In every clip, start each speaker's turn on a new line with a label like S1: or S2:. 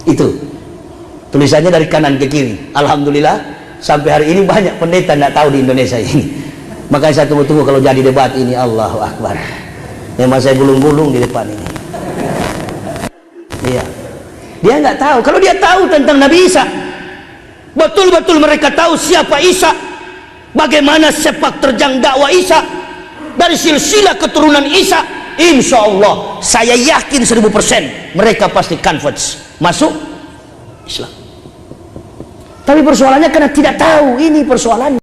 S1: Itu tulisannya dari kanan ke kiri. Alhamdulillah sampai hari ini banyak pendeta tidak tahu di Indonesia ini. Makanya saya tunggu-tunggu kalau jadi debat ini. Allahu Akbar. Memang saya gulung-gulung di depan ini. Iya. Dia nggak tahu. Kalau dia tahu tentang Nabi Isa, betul-betul mereka tahu siapa Isa, bagaimana sepak terjang dakwah Isa, dari silsilah keturunan Isa, insya Allah saya yakin 1000% mereka pasti converts, masuk Islam. Tapi persoalannya karena tidak tahu, ini persoalannya.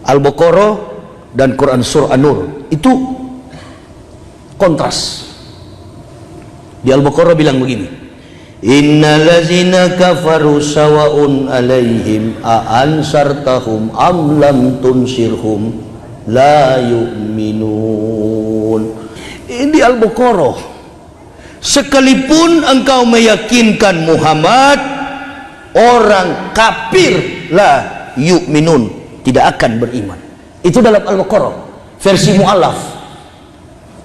S1: Al-Baqarah dan Quran Surah An-Nur itu kontras. Di Al-Baqarah bilang begini, innal ladzina kafaru sawa'un 'alaihim a ansartahum am lam tunsirhum la yu'minun. Ini Al-Baqarah, sekalipun engkau meyakinkan Muhammad, orang kafir la yu'minun, tidak akan beriman. Itu dalam Al-Baqarah versi mu'allaf.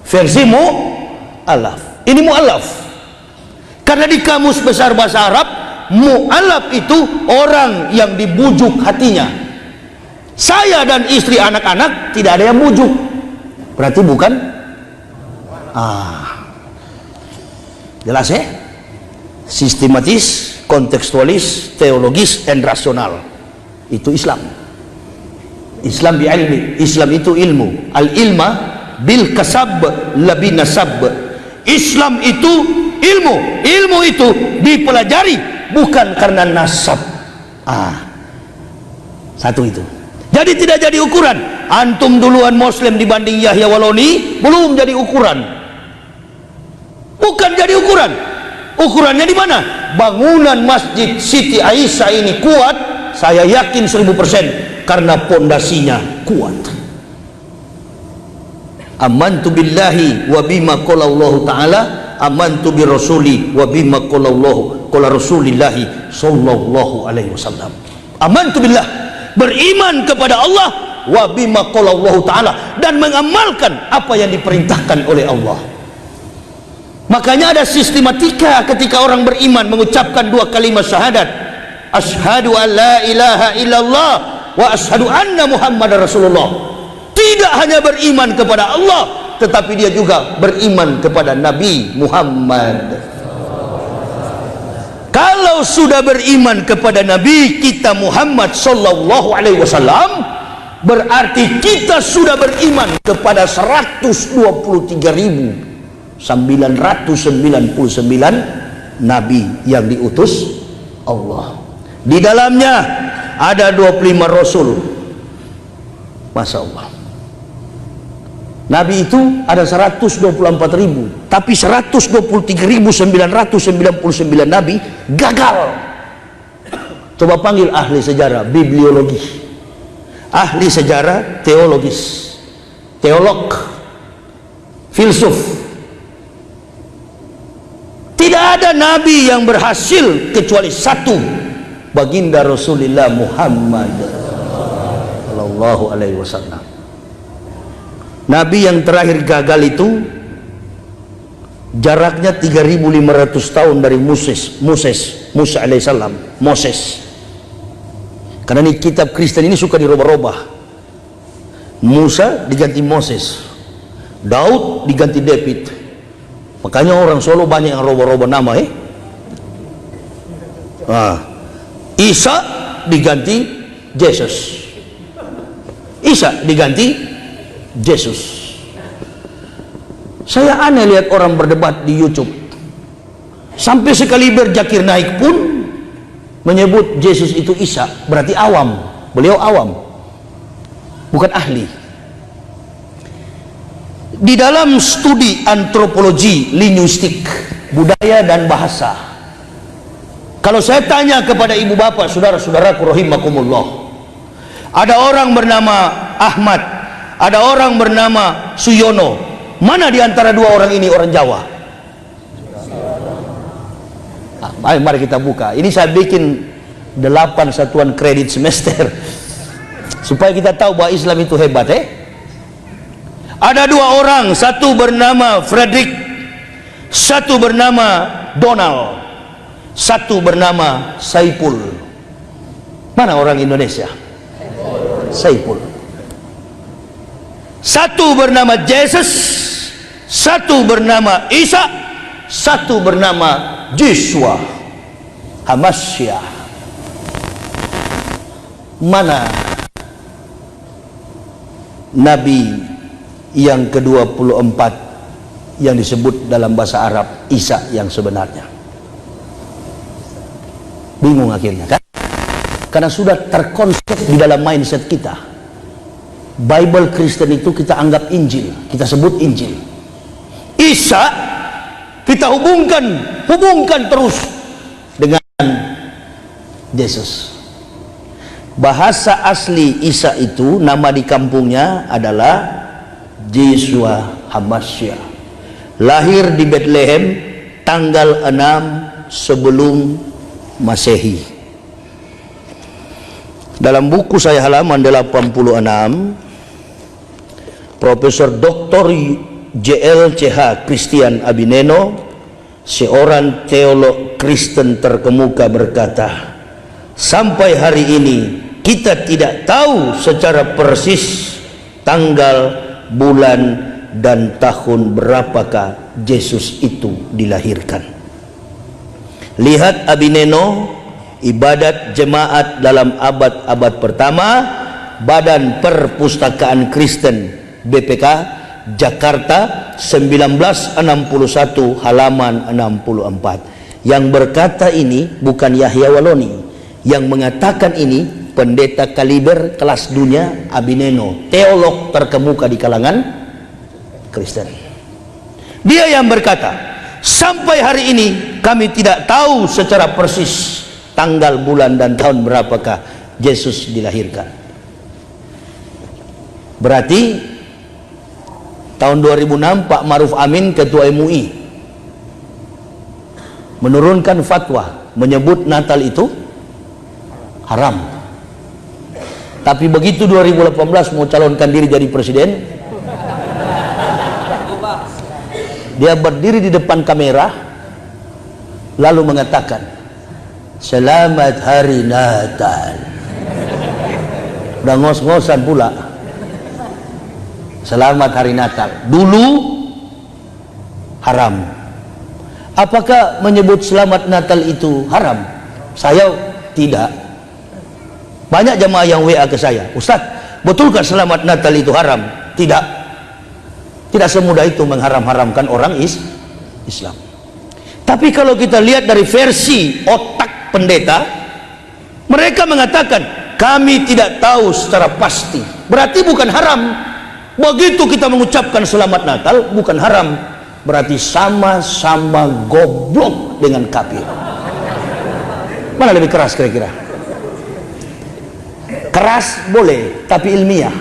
S1: Versi mu'allaf. Ini mu'allaf. Karena di kamus besar bahasa Arab, mu'allaf itu orang yang dibujuk hatinya. Saya dan istri anak-anak tidak ada yang bujuk. Berarti bukan? Jelas ya? Sistematis, kontekstualis, teologis, dan rasional. Itu Islam. Islam bi ilmi. Islam itu ilmu. Al ilma bil kasab labi nasab. Islam itu ilmu. Ilmu itu dipelajari bukan karena nasab. Satu itu. Jadi tidak jadi ukuran. Antum duluan Muslim dibanding Yahya Waloni, belum jadi ukuran. Bukan jadi ukuran. Ukurannya di mana? Bangunan Masjid Siti Aisyah ini kuat, saya yakin 1000%. Karena pondasinya kuat. Amantu billahi wa bima qala Allah Ta'ala, amantu bi rasuli wa bima qala Allah qala Rasulillahi sallallahu alaihi wasallam. Amantu billah, beriman kepada Allah, wa bima qala Allah Ta'ala, dan mengamalkan apa yang diperintahkan oleh Allah. Makanya ada sistematika ketika orang beriman mengucapkan dua kalimat syahadat, asyhadu an la ilaha illallah wa ashadu anna Muhammadar Rasulullah. Tidak hanya beriman kepada Allah, tetapi dia juga beriman kepada Nabi Muhammad. Kalau sudah beriman kepada Nabi kita Muhammad sallallahu alaihi wasallam, berarti kita sudah beriman kepada 123.999 Nabi yang diutus Allah. Di dalamnya ada 25 Rasul. Masya Allah. Nabi itu ada 124.000, tapi 123.999 Nabi gagal. Coba panggil ahli sejarah, bibliologi, ahli sejarah, teologis, teolog, filsuf. Tidak ada Nabi yang berhasil kecuali satu, baginda Rasulullah Muhammad sallallahu alaihi wasallam. Nabi yang terakhir gagal itu jaraknya 3.500 tahun dari Musa alaihissalam. Moses. Karena ini kitab Kristen ini suka dirubah-rubah. Musa diganti Moses, Daud diganti David. Makanya orang Solo banyak yang rubah-rubah nama Isa diganti Yesus, Isa diganti Yesus. Saya aneh lihat orang berdebat di YouTube, sampai sekali Zakir Naik pun menyebut Yesus itu Isa, berarti awam. Beliau awam, bukan ahli. Di dalam studi antropologi linguistik, budaya dan bahasa, kalau saya tanya kepada ibu bapak, saudara-saudaraku rahimakumullah, ada orang bernama Ahmad, ada orang bernama Suyono, mana di antara dua orang ini orang Jawa? Mari kita buka. Ini saya bikin 8 satuan kredit semester. supaya kita tahu bahwa Islam itu hebat. Ada dua orang, satu bernama Frederick, satu bernama Donald, satu bernama Saipul. Mana orang Indonesia? Saipul. Satu bernama Jesus, satu bernama Isa, satu bernama Joshua Hamasya. Mana Nabi yang ke-24 yang disebut dalam bahasa Arab Isa yang sebenarnya? Bingung akhirnya kan? Karena sudah terkonsep di dalam mindset kita. Bible Kristen itu kita anggap Injil, kita sebut Injil. Isa kita hubungkan terus dengan Yesus. Bahasa asli Isa itu, nama di kampungnya adalah Joshua Hamasya. Lahir di Bethlehem tanggal 6 sebelum Masehi. Dalam buku saya halaman 86, Profesor Dr. JLCH Christian Abineno, seorang teolog Kristen terkemuka, berkata, sampai hari ini kita tidak tahu secara persis tanggal, bulan, dan tahun berapakah Yesus itu dilahirkan. Lihat Abineno, ibadat jemaat dalam abad-abad pertama, Badan Perpustakaan Kristen BPK, Jakarta 1961 halaman 64. Yang berkata ini bukan Yahya Waloni, yang mengatakan ini pendeta kaliber kelas dunia Abineno, teolog terkemuka di kalangan Kristen. Dia yang berkata, sampai hari ini kami tidak tahu secara persis tanggal, bulan, dan tahun berapakah Yesus dilahirkan. Berarti tahun 2006 Pak Maruf Amin, ketua MUI, menurunkan fatwa menyebut Natal itu haram. Tapi begitu 2018 mau calonkan diri jadi presiden, dia berdiri di depan kamera lalu mengatakan, selamat hari Natal. Udah ngos-ngosan pula, selamat hari Natal. Dulu haram. Apakah menyebut selamat Natal itu haram? Saya tidak. Banyak jamaah yang WA ke saya, Ustaz, betulkah selamat Natal itu haram? Tidak. Tidak semudah itu mengharam-haramkan orang Islam. Tapi kalau kita lihat dari versi otak pendeta, mereka mengatakan kami tidak tahu secara pasti. Berarti bukan haram. Begitu kita mengucapkan selamat Natal bukan haram, berarti sama-sama goblok dengan kafir. Mana lebih keras kira-kira? Keras boleh, tapi ilmiah,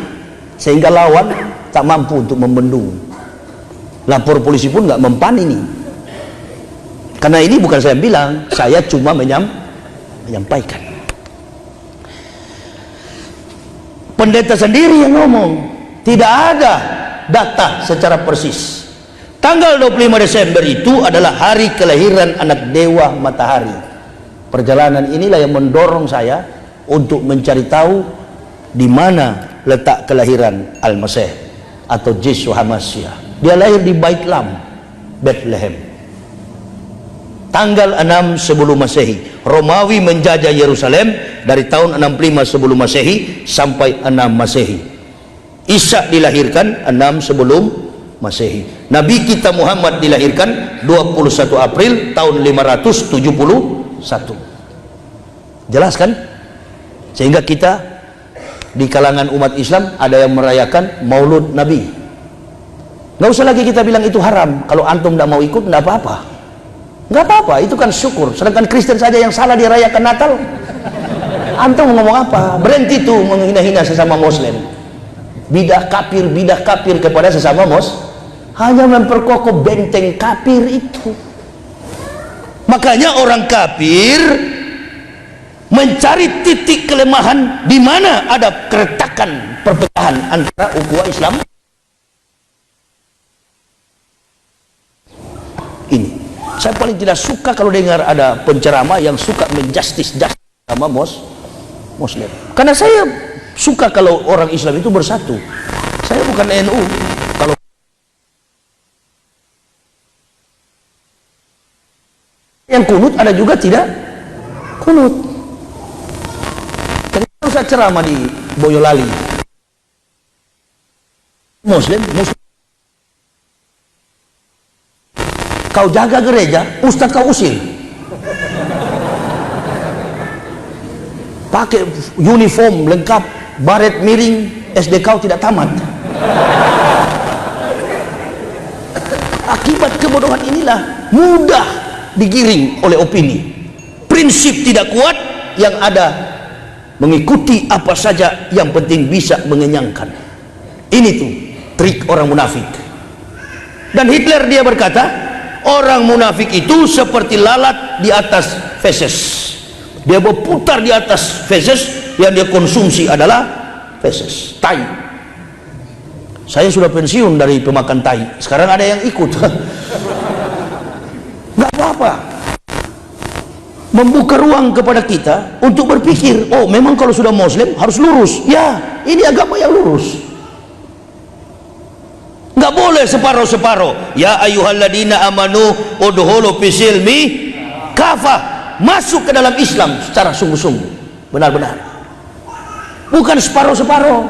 S1: sehingga lawan tak mampu untuk membendung. Lapor polisi pun nggak mempan ini. Karena ini bukan saya bilang, saya cuma menyampaikan. Pendeta sendiri yang ngomong, tidak ada data secara persis. Tanggal 25 Desember itu adalah hari kelahiran anak dewa matahari. Perjalanan inilah yang mendorong saya untuk mencari tahu di mana letak kelahiran Al-Masih atau Yesus Hamasya. Dia lahir di Bait Lam, Bethlehem, tanggal 6 sebelum Masehi. Romawi menjajah Yerusalem dari tahun 65 sebelum Masehi sampai 6 Masehi. Isa dilahirkan 6 sebelum Masehi. Nabi kita Muhammad dilahirkan 21 April tahun 571. Jelas kan? Sehingga kita di kalangan umat Islam ada yang merayakan Maulud Nabi. Nggak usah lagi kita bilang itu haram. Kalau antum tidak mau ikut, tidak apa-apa. Nggak apa-apa, itu kan syukur. Sedangkan Kristen saja yang salah dirayakan Natal. Antum ngomong apa? Berhenti tuh menghina-hina sesama Muslim. Bidah kafir kepada sesama hanya memperkokoh benteng kafir itu. Makanya orang kafir mencari titik kelemahan di mana ada keretakan perpecahan antara ukhuwah Islam ini. Saya paling tidak suka kalau dengar ada penceramah yang suka menjustis sama Muslim, karena saya suka kalau orang Islam itu bersatu. Saya bukan NU. Kalau yang kunut ada juga tidak kunut. Ketika saya ceramah di Boyolali, Muslim, kau jaga gereja, ustaz kau usir. Pakai uniform lengkap, baret miring, SD kau tidak tamat. Akibat kebodohan inilah mudah digiring oleh opini. Prinsip tidak kuat, yang ada mengikuti apa saja yang penting bisa mengenyangkan. Ini tuh trik orang munafik. Dan Hitler dia berkata, orang munafik itu seperti lalat di atas feses. Dia berputar di atas feses, yang dia konsumsi adalah feses, tai. Saya sudah pensiun dari pemakan tai, sekarang ada yang ikut. Nggak apa-apa. Membuka ruang kepada kita untuk berpikir, oh memang kalau sudah Muslim harus lurus. Ya, ini agama yang lurus. Nggak boleh separuh-separuh. Ya ayyuhalladzina amanu udhulu fisilmi kafah. Masuk ke dalam Islam secara sungguh-sungguh, benar-benar. Bukan separuh-separuh,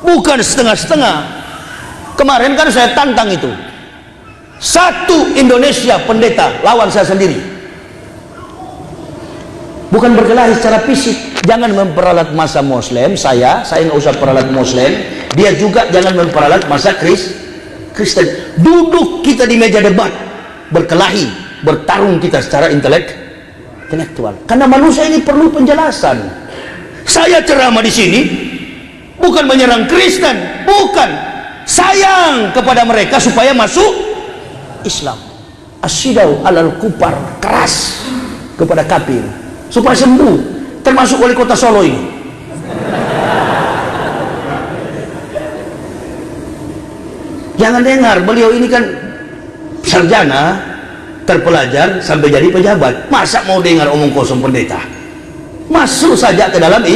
S1: bukan setengah-setengah. Kemarin kan saya tantang itu, satu Indonesia pendeta lawan saya sendiri. Bukan berkelahi secara fisik. Jangan memperalat masa Muslim. Saya nggak usah peralat Muslim. Dia juga jangan memperalat masa Kristen. Duduk kita di meja debat, berkelahi, bertarung kita secara intelektual. Karena manusia ini perlu penjelasan. Saya ceramah di sini bukan menyerang Kristen, bukan. Sayang kepada mereka supaya masuk Islam. Asyidau alal kupar, keras kepada kafir supaya sembuh, termasuk wali kota Solo ini. Jangan dengar, beliau ini kan sarjana, terpelajar sampai jadi pejabat. Masa mau dengar omong kosong pendeta? Masuk saja ke dalam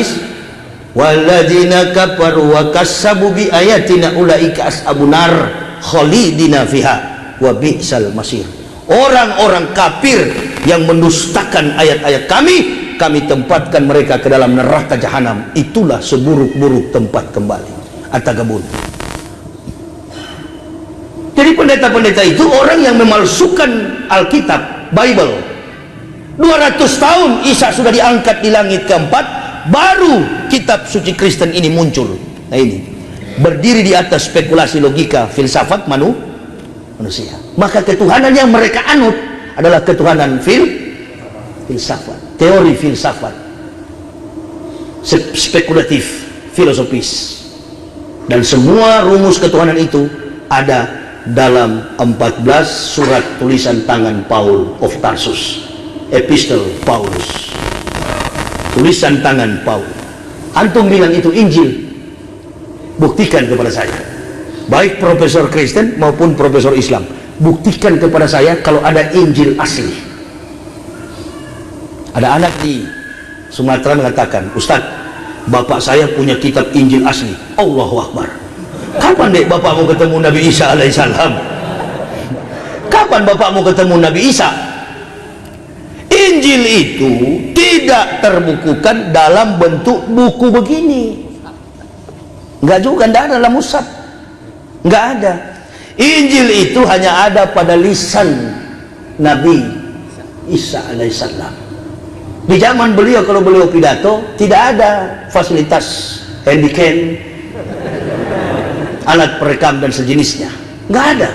S1: walladzina kafaru wa kassabu bi ayatina ulaika ashabun nar khalidina fiha wa bi'sal masir. Orang-orang kafir yang mendustakan ayat-ayat kami tempatkan mereka ke dalam neraka jahanam. Itulah seburuk-buruk tempat kembali. At-Tagabun. Jadi pendeta-pendeta itu orang yang memalsukan Alkitab, Bible. 200 tahun Isa sudah diangkat di langit keempat, baru kitab suci Kristen ini muncul. Nah ini, berdiri di atas spekulasi logika filsafat manusia. Maka ketuhanan yang mereka anut adalah ketuhanan filsafat, teori filsafat, spekulatif, filosofis. Dan semua rumus ketuhanan itu ada dalam 14 surat tulisan tangan Paul of Tarsus, Epistle Paulus, tulisan tangan Paul. Antum bilang itu Injil, buktikan kepada saya. Baik profesor Kristen maupun profesor Islam, buktikan kepada saya kalau ada Injil asli. Ada anak di Sumatera mengatakan, Ustadz, bapak saya punya kitab Injil asli. Allahu Akbar. Kapan dek bapak mau ketemu Nabi Isa alaihissalam? Kapan bapak mau ketemu Nabi Isa? Injil itu tidak terbukukan dalam bentuk buku begini. Enggak juga, enggak ada dalam mushaf. Enggak ada. Injil itu hanya ada pada lisan Nabi Isa alaihissalam. Di zaman beliau, kalau beliau pidato, tidak ada fasilitas handycam, alat perekam dan sejenisnya, nggak ada.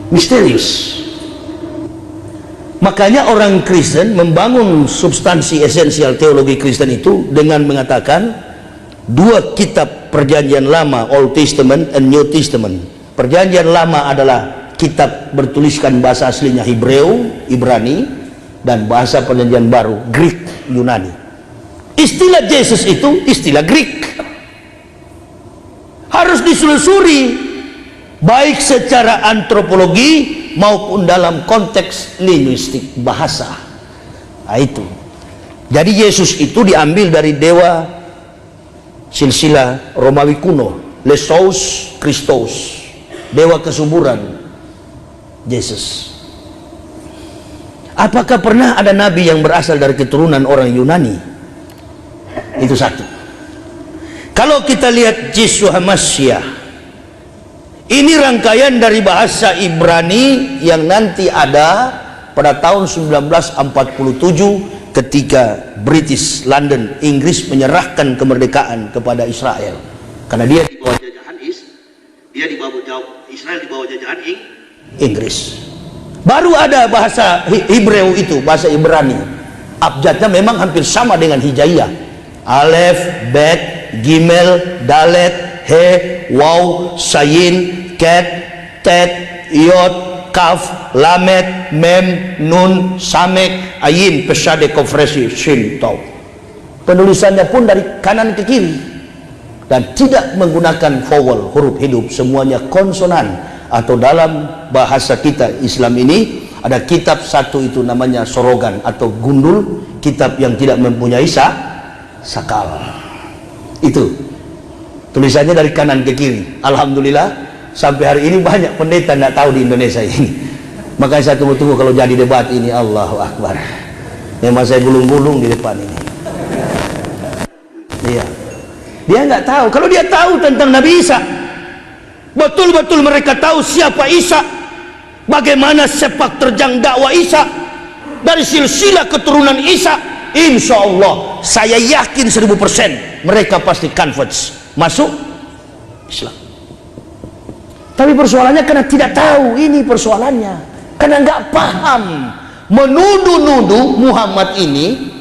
S1: Misterius. Makanya orang Kristen membangun substansi esensial teologi Kristen itu dengan mengatakan dua kitab perjanjian lama, Old Testament and New Testament. Perjanjian lama adalah kitab bertuliskan bahasa aslinya Hebreu, Ibrani. dan bahasa perjanjian baru Greek, Yunani. Istilah Yesus itu istilah Greek, harus ditelusuri baik secara antropologi maupun dalam konteks linguistik bahasa. Nah, itu. Jadi Yesus itu diambil dari dewa silsilah Romawi kuno, Lesos Christos, dewa kesuburan Yesus. Apakah pernah ada nabi yang berasal dari keturunan orang Yunani? Itu satu. Kalau kita lihat Yeshua Mashiach, ini rangkaian dari bahasa Ibrani yang nanti ada pada tahun 1947 ketika British London, Inggris menyerahkan kemerdekaan kepada Israel. Karena dia di bawah jajahan Israel di bawah jajahan Inggris. Baru ada bahasa Hebreu itu, bahasa Ibrani. Abjadnya memang hampir sama dengan Hijaiyah. Alef, Bet, Gimel, Dalet, He, Waw, Sayin, Ket, Tet, Yod, Kaf, Lamet, Mem, Nun, Samek, Ayin, Pesade, Kofresi, Shin, Tau. Penulisannya pun dari kanan ke kiri dan tidak menggunakan vowel, huruf hidup, semuanya konsonan. Atau dalam bahasa kita Islam ini ada kitab satu itu namanya sorogan atau gundul, kitab yang tidak mempunyai sakal. Itu tulisannya dari kanan ke kiri. Alhamdulillah sampai hari ini banyak pendeta tidak tahu di Indonesia ini. Makanya saya tunggu-tunggu kalau jadi debat ini. Allahu Akbar, memang saya gulung-gulung di depan ini. Iya, dia nggak tahu. Kalau dia tahu tentang Nabi Isa, betul-betul mereka tahu siapa Isa, bagaimana sepak terjang dakwah Isa dari silsilah keturunan Isa. Insya Allah saya yakin 1000% mereka pasti convert, masuk Islam. Tapi persoalannya karena tidak tahu, ini persoalannya, karena nggak paham. Menuduh-nuduh Muhammad ini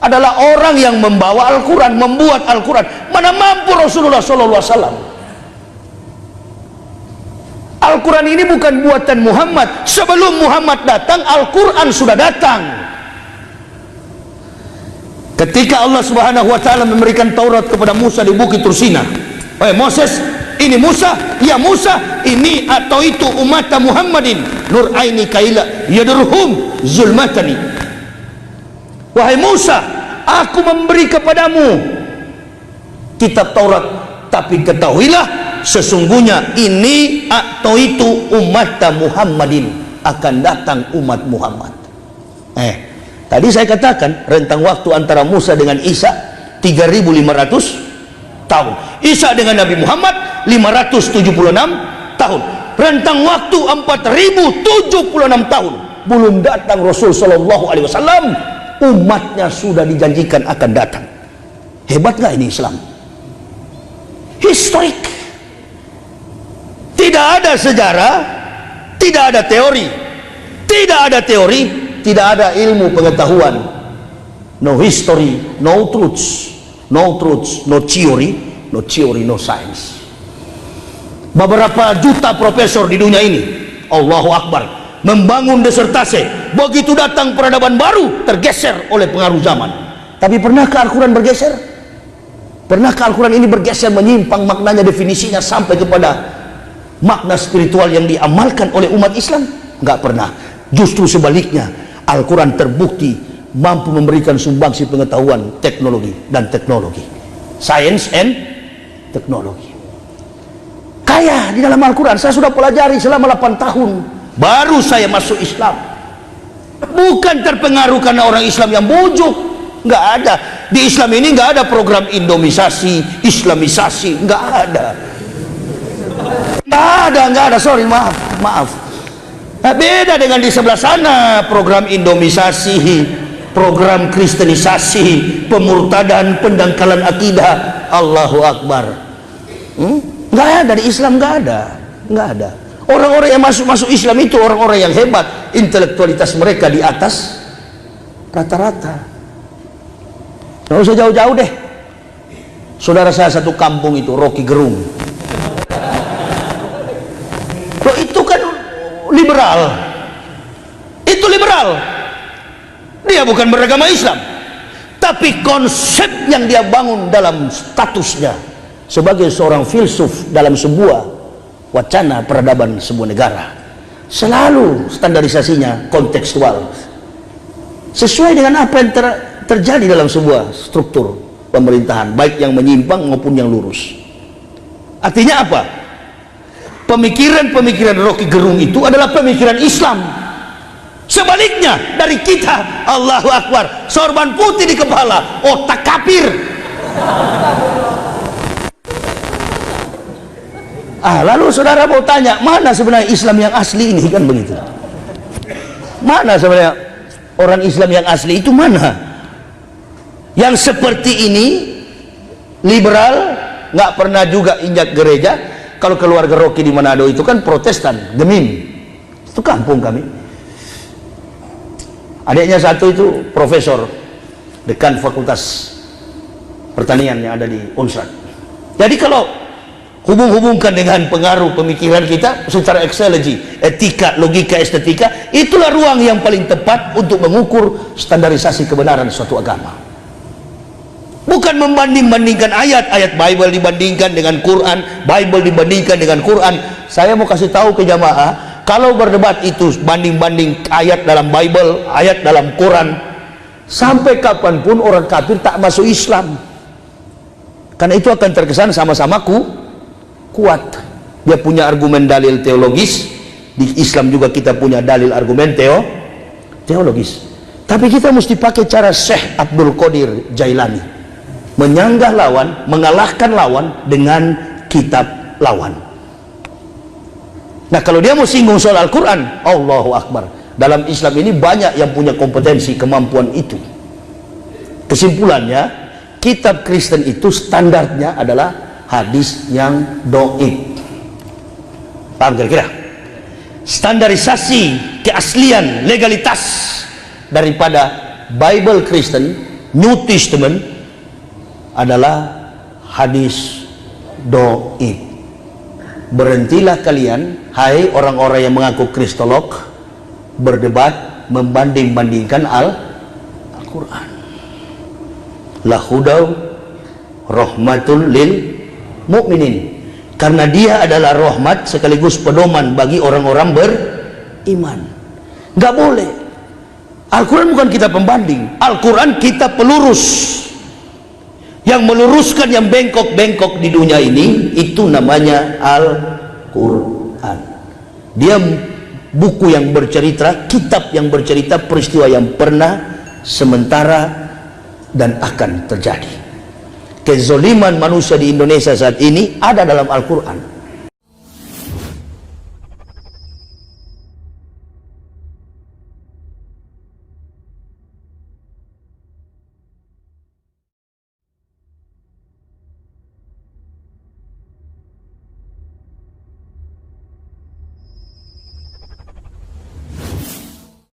S1: adalah orang yang membawa Al-Quran, membuat Al-Quran. Mana mampu Rasulullah SAW. Al-Quran ini bukan buatan Muhammad. Sebelum Muhammad datang, Al-Quran sudah datang. Ketika Allah Subhanahu wa ta'ala memberikan Taurat kepada Musa di Bukit Tursina, Moses, ini Musa, ya Musa, ini atau itu umat Muhammadin nur aini kaila yadurhum zulmatani. Wahai Musa, aku memberi kepadamu kitab Taurat, tapi ketahuilah sesungguhnya ini atau itu umat Muhammadin, akan datang umat Muhammad. Tadi saya katakan rentang waktu antara Musa dengan Isa 3500 tahun. Isa dengan Nabi Muhammad 576 tahun. Rentang waktu 4076 tahun. Belum datang Rasul sallallahu alaihi wasallam, umatnya sudah dijanjikan akan datang. Hebat nggak ini Islam? Historik. Tidak ada sejarah, tidak ada teori, tidak ada ilmu pengetahuan. No history, no truths, no theory, no science. Beberapa juta profesor di dunia ini, Allahu Akbar, membangun disertasi. Begitu datang peradaban baru, tergeser oleh pengaruh zaman. Tapi pernahkah Al-Quran bergeser? Pernahkah Al-Quran ini bergeser, menyimpang maknanya, definisinya sampai kepada makna spiritual yang diamalkan oleh umat Islam? Enggak pernah. Justru sebaliknya, Al-Quran terbukti mampu memberikan sumbangsi pengetahuan, teknologi dan teknologi, science and teknologi. Kaya di dalam Al-Quran. Saya sudah pelajari selama 8 tahun, baru saya masuk Islam. Bukan terpengaruh karena orang Islam yang bujuk, nggak ada. Di Islam ini nggak ada program Indomisasi, Islamisasi, nggak ada. Nggak ada, sorry, maaf. Nah, beda dengan di sebelah sana, program Indomisasi, program Kristenisasi, pemurtadan, pendangkalan akidah. Allahu Akbar. Nggak ada di Islam, nggak ada. Orang-orang yang masuk Islam itu orang-orang yang hebat, intelektualitas mereka di atas rata-rata. Nggak usah jauh-jauh deh. Saudara saya satu kampung itu, Rocky Gerung. Loh, itu kan liberal. Itu liberal. Dia bukan beragama Islam, tapi konsep yang dia bangun dalam statusnya sebagai seorang filsuf dalam sebuah wacana peradaban sebuah negara, selalu standarisasinya kontekstual, sesuai dengan apa yang terjadi dalam sebuah struktur pemerintahan, baik yang menyimpang maupun yang lurus. Artinya apa? Pemikiran-pemikiran Rocky Gerung itu adalah pemikiran Islam. Sebaliknya dari kita, Allahu Akbar, sorban putih di kepala, otak kafir. Lalu saudara mau tanya, mana sebenarnya Islam yang asli ini? Kan begitu. Mana sebenarnya orang Islam yang asli itu mana? Yang seperti ini, liberal, nggak pernah juga injak gereja. Kalau keluarga Rocky di Manado itu kan Protestan, Gemim. Itu kampung kami. Adiknya satu itu profesor, dekan Fakultas Pertanian yang ada di Unsrat. Jadi kalau hubung-hubungkan dengan pengaruh pemikiran kita secara eksologi, etika, logika, estetika, itulah ruang yang paling tepat untuk mengukur standarisasi kebenaran suatu agama. Bukan membanding-bandingkan ayat-ayat Bible dibandingkan dengan Quran, Bible dibandingkan dengan Quran. Saya mau kasih tahu ke jamaah, kalau berdebat itu banding-banding ayat dalam Bible, ayat dalam Quran, sampai kapanpun orang kafir tak masuk Islam. Karena itu akan terkesan sama-sama kuat. Dia punya argumen dalil teologis, di Islam juga kita punya dalil argumen teologis. Tapi kita mesti pakai cara Syekh Abdul Qadir Jailani, menyanggah lawan, mengalahkan lawan dengan kitab lawan. Nah, kalau dia mau singgung soal Al-Quran, Allahu Akbar, dalam Islam ini banyak yang punya kompetensi, kemampuan itu. Kesimpulannya, kitab Kristen itu standarnya adalah hadis yang dhaif. Paham kira-kira? Standarisasi keaslian, legalitas daripada Bible Kristen, New Testament adalah hadis dhaif. Berhentilah kalian, hai orang-orang yang mengaku kristolog, berdebat membanding-bandingkan Al-Quran. Lahudau rahmatul lil mukminin, karena dia adalah rahmat sekaligus pedoman bagi orang-orang beriman. Nggak boleh. Al-Quran bukan kita pembanding, Al-Quran kita pelurus. Yang meluruskan yang bengkok-bengkok di dunia ini, itu namanya Al-Quran. Dia buku yang bercerita, kitab yang bercerita peristiwa yang pernah, sementara, dan akan terjadi. Kezoliman manusia di Indonesia saat ini ada dalam Al-Quran.